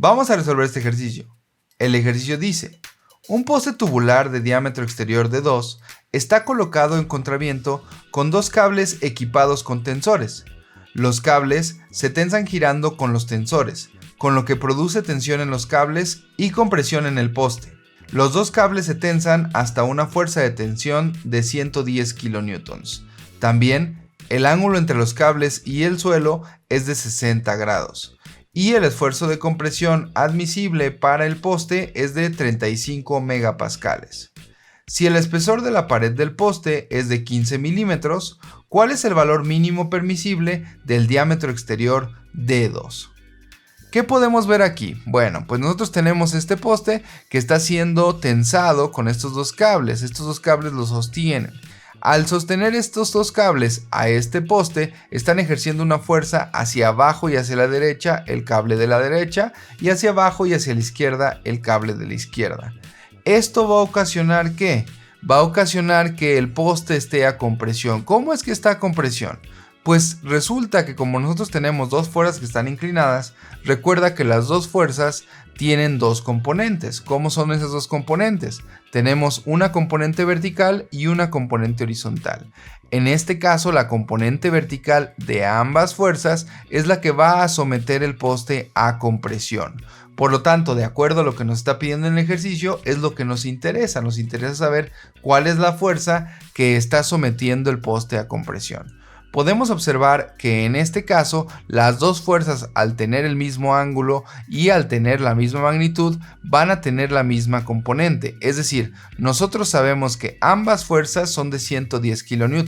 Vamos a resolver este ejercicio. El ejercicio dice: un poste tubular de diámetro exterior de 2 está colocado en contraviento con dos cables equipados con tensores. Los cables se tensan girando con los tensores, con lo que produce tensión en los cables y compresión en el poste. Los dos cables se tensan hasta una fuerza de tensión de 110 kN. También, el ángulo entre los cables y el suelo es de 60 grados. Y el esfuerzo de compresión admisible para el poste es de 35 megapascales. Si el espesor de la pared del poste es de 15 milímetros, ¿cuál es el valor mínimo permisible del diámetro exterior D2? ¿Qué podemos ver aquí? Bueno, pues nosotros tenemos este poste que está siendo tensado con estos dos cables. Estos dos cables lo sostienen. Al sostener estos dos cables a este poste, están ejerciendo una fuerza hacia abajo y hacia la derecha el cable de la derecha y hacia abajo y hacia la izquierda el cable de la izquierda. Esto va a ocasionar ¿qué? Va a ocasionar que el poste esté a compresión. ¿Cómo es que está a compresión? Pues resulta que como nosotros tenemos dos fuerzas que están inclinadas, recuerda que las dos fuerzas tienen dos componentes. ¿Cómo son esas dos componentes? Tenemos una componente vertical y una componente horizontal. En este caso, la componente vertical de ambas fuerzas es la que va a someter el poste a compresión. Por lo tanto, de acuerdo a lo que nos está pidiendo en el ejercicio, es lo que nos interesa. Nos interesa saber cuál es la fuerza que está sometiendo el poste a compresión. Podemos observar que en este caso las dos fuerzas, al tener el mismo ángulo y al tener la misma magnitud, van a tener la misma componente. Es decir, nosotros sabemos que ambas fuerzas son de 110 kN.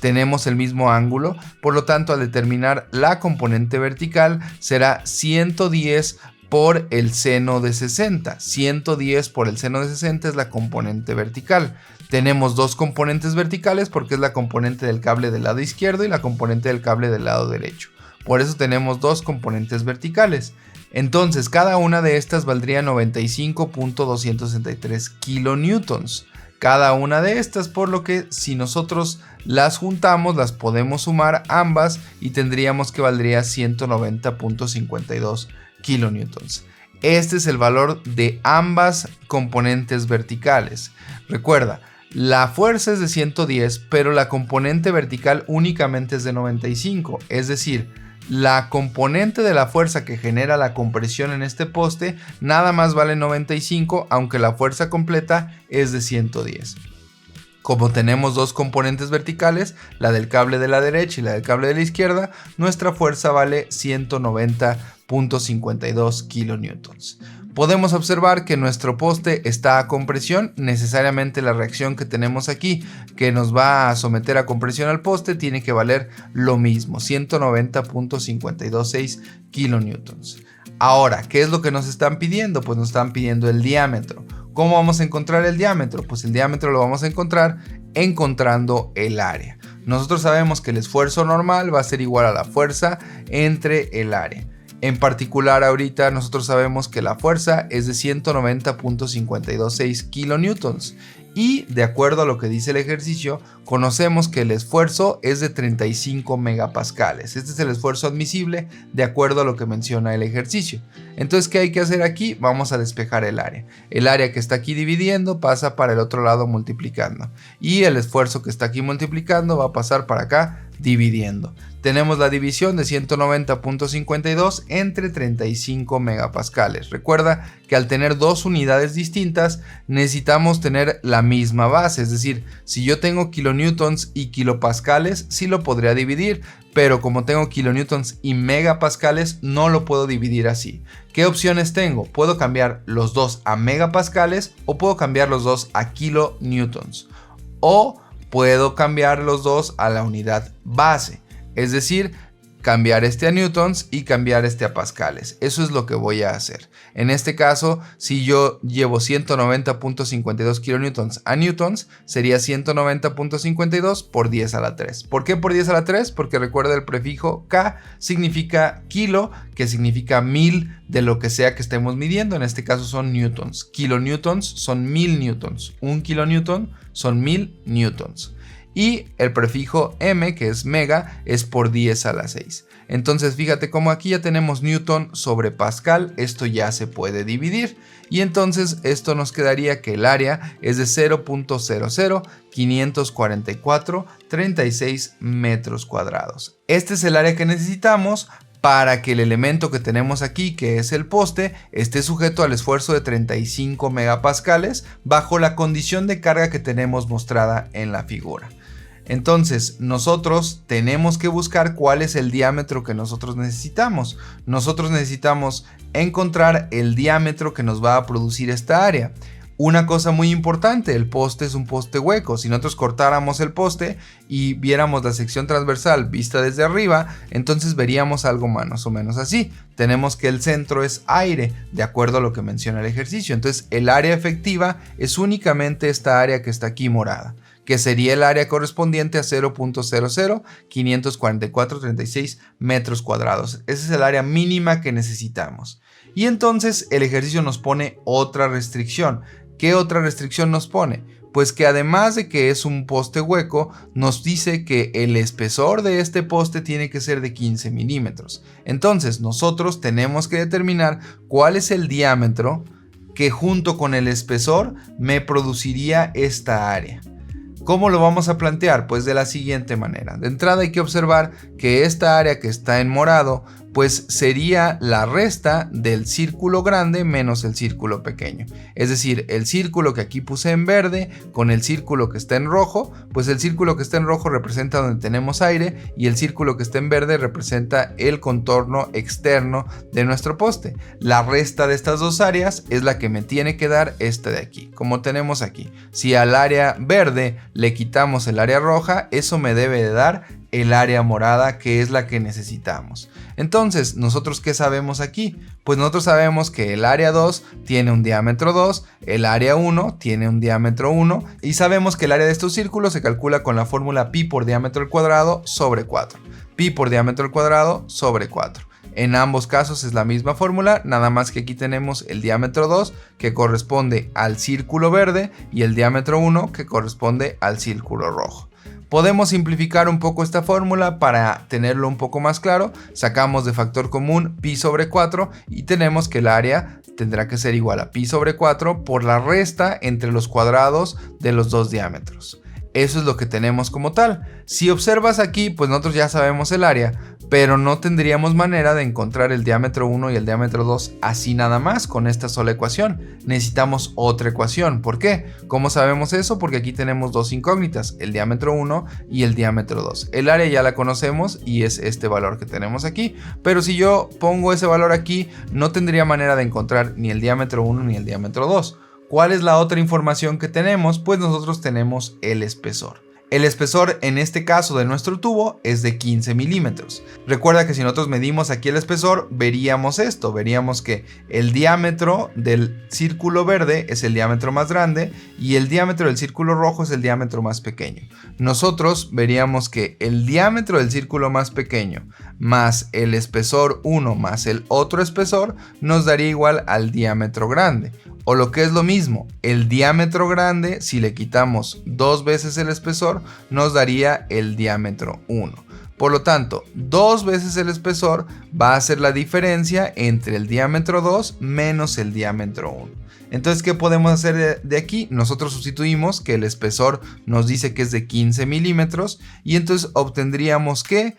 Tenemos el mismo ángulo, por lo tanto al determinar la componente vertical será 110 por el seno de 60. 110 por el seno de 60 es la componente vertical. Tenemos dos componentes verticales porque es la componente del cable del lado izquierdo y la componente del cable del lado derecho. Por eso tenemos dos componentes verticales. Entonces cada una de estas valdría 95.263 kilonewtons. Cada una de estas, por lo que si nosotros las juntamos, las podemos sumar ambas y tendríamos que valdría 190.52 kilonewtons. Este es el valor de ambas componentes verticales. Recuerda, la fuerza es de 110, pero la componente vertical únicamente es de 95. Es decir, la componente de la fuerza que genera la compresión en este poste nada más vale 95, aunque la fuerza completa es de 110. Como tenemos dos componentes verticales, la del cable de la derecha y la del cable de la izquierda, nuestra fuerza vale 190.52 kilonewtons. Podemos observar que nuestro poste está a compresión. Necesariamente la reacción que tenemos aquí, que nos va a someter a compresión al poste, tiene que valer lo mismo, 190.526 kilonewtons. Ahora, ¿qué es lo que nos están pidiendo? Pues nos están pidiendo el diámetro. ¿Cómo vamos a encontrar el diámetro? Pues el diámetro lo vamos a encontrar encontrando el área. Nosotros sabemos que el esfuerzo normal va a ser igual a la fuerza entre el área. En particular, ahorita nosotros sabemos que la fuerza es de 190.526 kilonewtons. Y de acuerdo a lo que dice el ejercicio, conocemos que el esfuerzo es de 35 megapascales. Este es el esfuerzo admisible de acuerdo a lo que menciona el ejercicio. Entonces, ¿qué hay que hacer aquí? Vamos a despejar el área. El área que está aquí dividiendo pasa para el otro lado multiplicando. Y el esfuerzo que está aquí multiplicando va a pasar para acá dividiendo. Tenemos la división de 190.52 entre 35 megapascales. Recuerda que al tener dos unidades distintas necesitamos tener la misma base, es decir, si yo tengo kilonewtons y kilopascales sí lo podría dividir, pero como tengo kilonewtons y megapascales no lo puedo dividir así. ¿Qué opciones tengo? Puedo cambiar los dos a megapascales o puedo cambiar los dos a kilonewtons, o puedo cambiar los dos a la unidad base. Es decir, cambiar este a newtons y cambiar este a pascales. Eso es lo que voy a hacer. En este caso, si yo llevo 190.52 kilonewtons a newtons, sería 190.52 por 10 a la 3. ¿Por qué por 10 a la 3? Porque recuerda el prefijo K significa kilo, que significa 1000 de lo que sea que estemos midiendo. En este caso son newtons. Kilonewtons son 1000 newtons. Un kilonewton son 1000 newtons. Y el prefijo M, que es mega, es por 10 a la 6. Entonces fíjate cómo aquí ya tenemos Newton sobre Pascal, esto ya se puede dividir y entonces esto nos quedaría que el área es de 0.0054436 metros cuadrados. Este es el área que necesitamos para que el elemento que tenemos aquí, que es el poste, esté sujeto al esfuerzo de 35 megapascales bajo la condición de carga que tenemos mostrada en la figura. Entonces nosotros tenemos que buscar cuál es el diámetro que nosotros necesitamos. Nosotros necesitamos encontrar el diámetro que nos va a producir esta área. Una cosa muy importante, el poste es un poste hueco. Si nosotros cortáramos el poste y viéramos la sección transversal vista desde arriba, entonces veríamos algo más o menos así. Tenemos que el centro es aire, de acuerdo a lo que menciona el ejercicio. Entonces el área efectiva es únicamente esta área que está aquí morada, que sería el área correspondiente a 0.0054436 metros cuadrados. Ese es el área mínima que necesitamos. Y entonces el ejercicio nos pone otra restricción. ¿Qué otra restricción nos pone? Pues que además de que es un poste hueco, nos dice que el espesor de este poste tiene que ser de 15 milímetros. Entonces nosotros tenemos que determinar cuál es el diámetro que junto con el espesor me produciría esta área. ¿Cómo lo vamos a plantear? Pues de la siguiente manera. De entrada hay que observar que esta área que está en morado pues sería la resta del círculo grande menos el círculo pequeño. Es decir, el círculo que aquí puse en verde con el círculo que está en rojo, pues el círculo que está en rojo representa donde tenemos aire y el círculo que está en verde representa el contorno externo de nuestro poste. La resta de estas dos áreas es la que me tiene que dar esta de aquí, como tenemos aquí. Si al área verde le quitamos el área roja, eso me debe de dar el área morada, que es la que necesitamos. Entonces, ¿nosotros qué sabemos aquí? Pues nosotros sabemos que el área 2 tiene un diámetro 2, el área 1 tiene un diámetro 1 y sabemos que el área de estos círculos se calcula con la fórmula pi por diámetro al cuadrado sobre 4. Pi por diámetro al cuadrado sobre 4. En ambos casos es la misma fórmula, nada más que aquí tenemos el diámetro 2 que corresponde al círculo verde y el diámetro 1 que corresponde al círculo rojo. Podemos simplificar un poco esta fórmula para tenerlo un poco más claro. Sacamos de factor común pi sobre 4 y tenemos que el área tendrá que ser igual a pi sobre 4 por la resta entre los cuadrados de los dos diámetros. Eso es lo que tenemos como tal. Si observas aquí, pues nosotros ya sabemos el área, pero no tendríamos manera de encontrar el diámetro 1 y el diámetro 2 así nada más con esta sola ecuación. Necesitamos otra ecuación. ¿Por qué? ¿Cómo sabemos eso? Porque aquí tenemos dos incógnitas, el diámetro 1 y el diámetro 2. El área ya la conocemos y es este valor que tenemos aquí, pero si yo pongo ese valor aquí, no tendría manera de encontrar ni el diámetro 1 ni el diámetro 2. ¿Cuál es la otra información que tenemos? Pues nosotros tenemos el espesor. El espesor en este caso de nuestro tubo es de 15 milímetros. Recuerda que si nosotros medimos aquí el espesor, veríamos esto. Veríamos que el diámetro del círculo verde es el diámetro más grande y el diámetro del círculo rojo es el diámetro más pequeño. Nosotros veríamos que el diámetro del círculo más pequeño más el espesor 1 más el otro espesor nos daría igual al diámetro grande. O lo que es lo mismo, el diámetro grande, si le quitamos 2 veces el espesor, nos daría el diámetro 1. Por lo tanto, 2 veces el espesor va a ser la diferencia entre el diámetro 2 menos el diámetro 1. Entonces, ¿qué podemos hacer de aquí? Nosotros sustituimos que el espesor nos dice que es de 15 milímetros y entonces obtendríamos que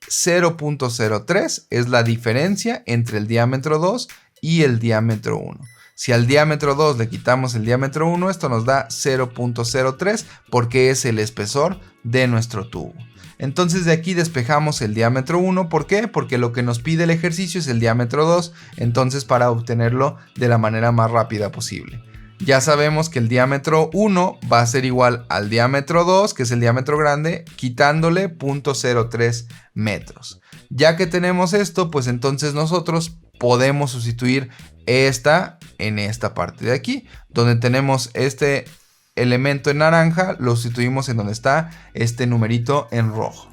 0.03 es la diferencia entre el diámetro 2 y el diámetro 1. Si al diámetro 2 le quitamos el diámetro 1, esto nos da 0.03 porque es el espesor de nuestro tubo. Entonces de aquí despejamos el diámetro 1. ¿Por qué? Porque lo que nos pide el ejercicio es el diámetro 2. Entonces para obtenerlo de la manera más rápida posible. Ya sabemos que el diámetro 1 va a ser igual al diámetro 2, que es el diámetro grande, quitándole 0.03 metros. Ya que tenemos esto, pues entonces nosotros podemos sustituir esta en esta parte de aquí, donde tenemos este elemento en naranja, lo sustituimos en donde está este numerito en rojo.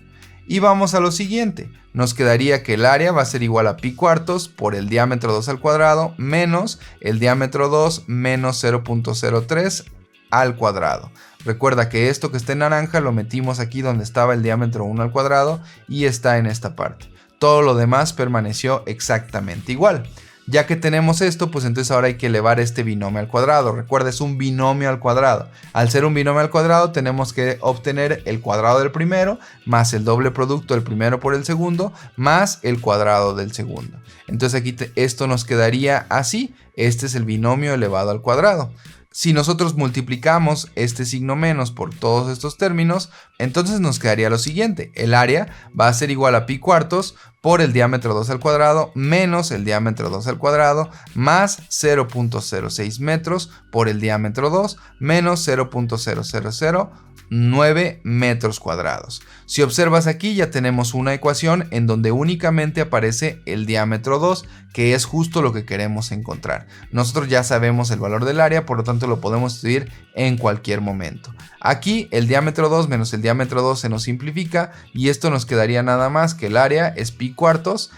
Y vamos a lo siguiente, nos quedaría que el área va a ser igual a pi cuartos por el diámetro 2 al cuadrado menos el diámetro 2 menos 0.03 al cuadrado. Recuerda que esto que está en naranja lo metimos aquí donde estaba el diámetro 1 al cuadrado y está en esta parte. todo lo demás permaneció exactamente igual. Ya que tenemos esto, pues entonces ahora hay que elevar este binomio al cuadrado. Recuerda, es un binomio al cuadrado. Al ser un binomio al cuadrado, tenemos que obtener el cuadrado del primero, más el doble producto del primero por el segundo, más el cuadrado del segundo. Entonces aquí esto nos quedaría así. Este es el binomio elevado al cuadrado. Si nosotros multiplicamos este signo menos por todos estos términos, entonces nos quedaría lo siguiente. El área va a ser igual a pi cuartos por el diámetro 2 al cuadrado menos el diámetro 2 al cuadrado más 0.06 metros por el diámetro 2 menos 0.0009 metros cuadrados. Si observas aquí ya tenemos una ecuación en donde únicamente aparece el diámetro 2, que es justo lo que queremos encontrar. Nosotros ya sabemos el valor del área, por lo tanto lo podemos escribir en cualquier momento. Aquí el diámetro 2 menos el diámetro 2 se nos simplifica y esto nos quedaría nada más que el área es pi cuartos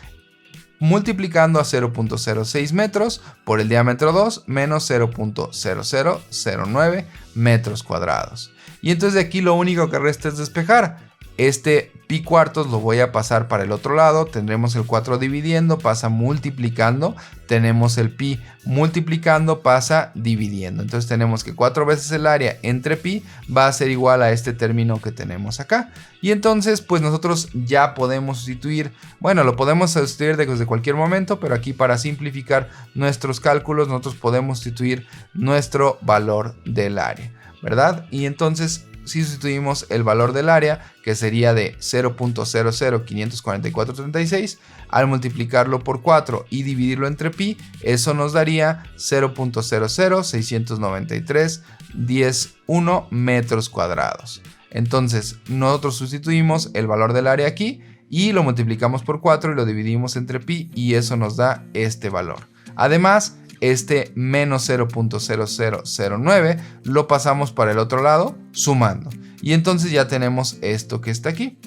multiplicando a 0.06 metros por el diámetro 2 menos 0.0009 metros cuadrados. Y entonces de aquí lo único que resta es despejar. Este pi cuartos lo voy a pasar para el otro lado, tendremos el 4 dividiendo, pasa multiplicando, tenemos el pi multiplicando, pasa dividiendo. Entonces tenemos que 4 veces el área entre pi va a ser igual a este término que tenemos acá. Y entonces pues nosotros ya podemos sustituir, bueno, lo podemos sustituir desde cualquier momento, pero aquí para simplificar nuestros cálculos nosotros podemos sustituir nuestro valor del área, ¿verdad? Y entonces si sustituimos el valor del área, que sería de 0.0054436, al multiplicarlo por 4 y dividirlo entre pi, eso nos daría 0.00693.101 metros cuadrados. Entonces nosotros sustituimos el valor del área aquí y lo multiplicamos por 4 y lo dividimos entre pi y eso nos da este valor. Además, este menos 0.0009 lo pasamos para el otro lado sumando. Y entonces ya tenemos esto que está aquí.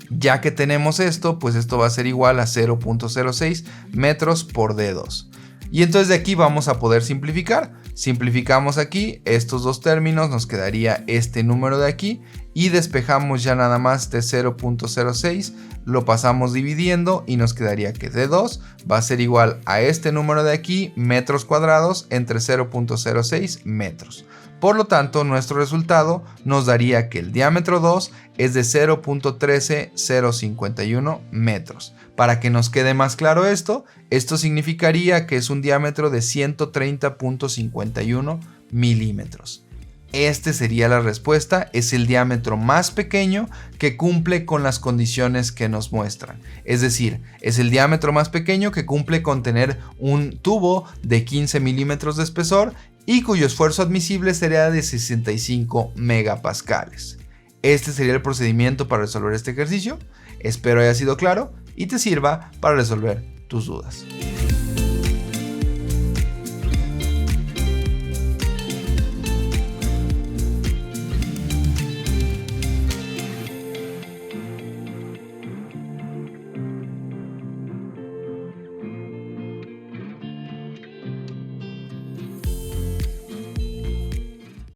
Ya que tenemos esto, pues esto va a ser igual a 0.06 metros por D2. Y entonces de aquí vamos a poder simplificar. Simplificamos aquí estos dos términos, nos quedaría este número de aquí y despejamos ya nada más de 0.06, lo pasamos dividiendo y nos quedaría que D2 va a ser igual a este número de aquí, metros cuadrados entre 0.06 metros. Por lo tanto, nuestro resultado nos daría que el diámetro 2 es de 0.13051 metros. Para que nos quede más claro esto significaría que es un diámetro de 130.51 milímetros. Este sería la respuesta, es el diámetro más pequeño que cumple con las condiciones que nos muestran. Es decir, es el diámetro más pequeño que cumple con tener un tubo de 15 milímetros de espesor y cuyo esfuerzo admisible sería de 65 megapascales. Este sería el procedimiento para resolver este ejercicio. Espero haya sido claro y te sirva para resolver tus dudas.